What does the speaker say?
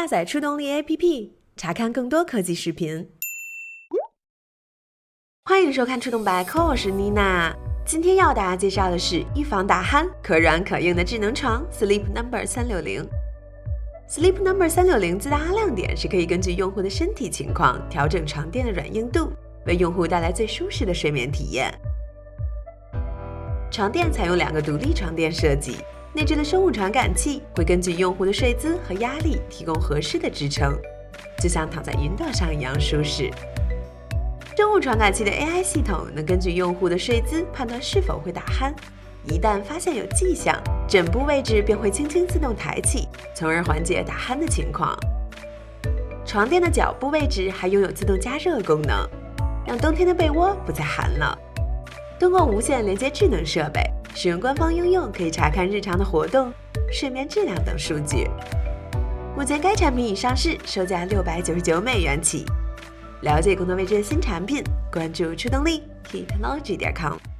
下载触动力 APP， 查看更多科技视频。欢迎收看触动百科，我是妮娜。今天要大家介绍的是预防打鼾、可软可硬的智能床 Sleep Number 360。Sleep Number 360最大亮点是可以根据用户的身体情况调整床垫的软硬度，为用户带来最舒适的睡眠体验。床垫采用2个独立床垫设计，内置的生物传感器会根据用户的睡姿和压力提供合适的支撑，就像躺在云朵上一样舒适。生物传感器的 AI 系统能根据用户的睡姿判断是否会打鼾，一旦发现有迹象，枕部位置便会轻轻自动抬起，从而缓解打鼾的情况。床垫的脚部位置还拥有自动加热功能，让冬天的被窝不再寒了。通过无线连接智能设备，使用官方应用可以查看日常的活动、睡眠质量等数据。目前该产品已上市，售价$699起。了解更多未知的新产品，关注触动力 technology.com。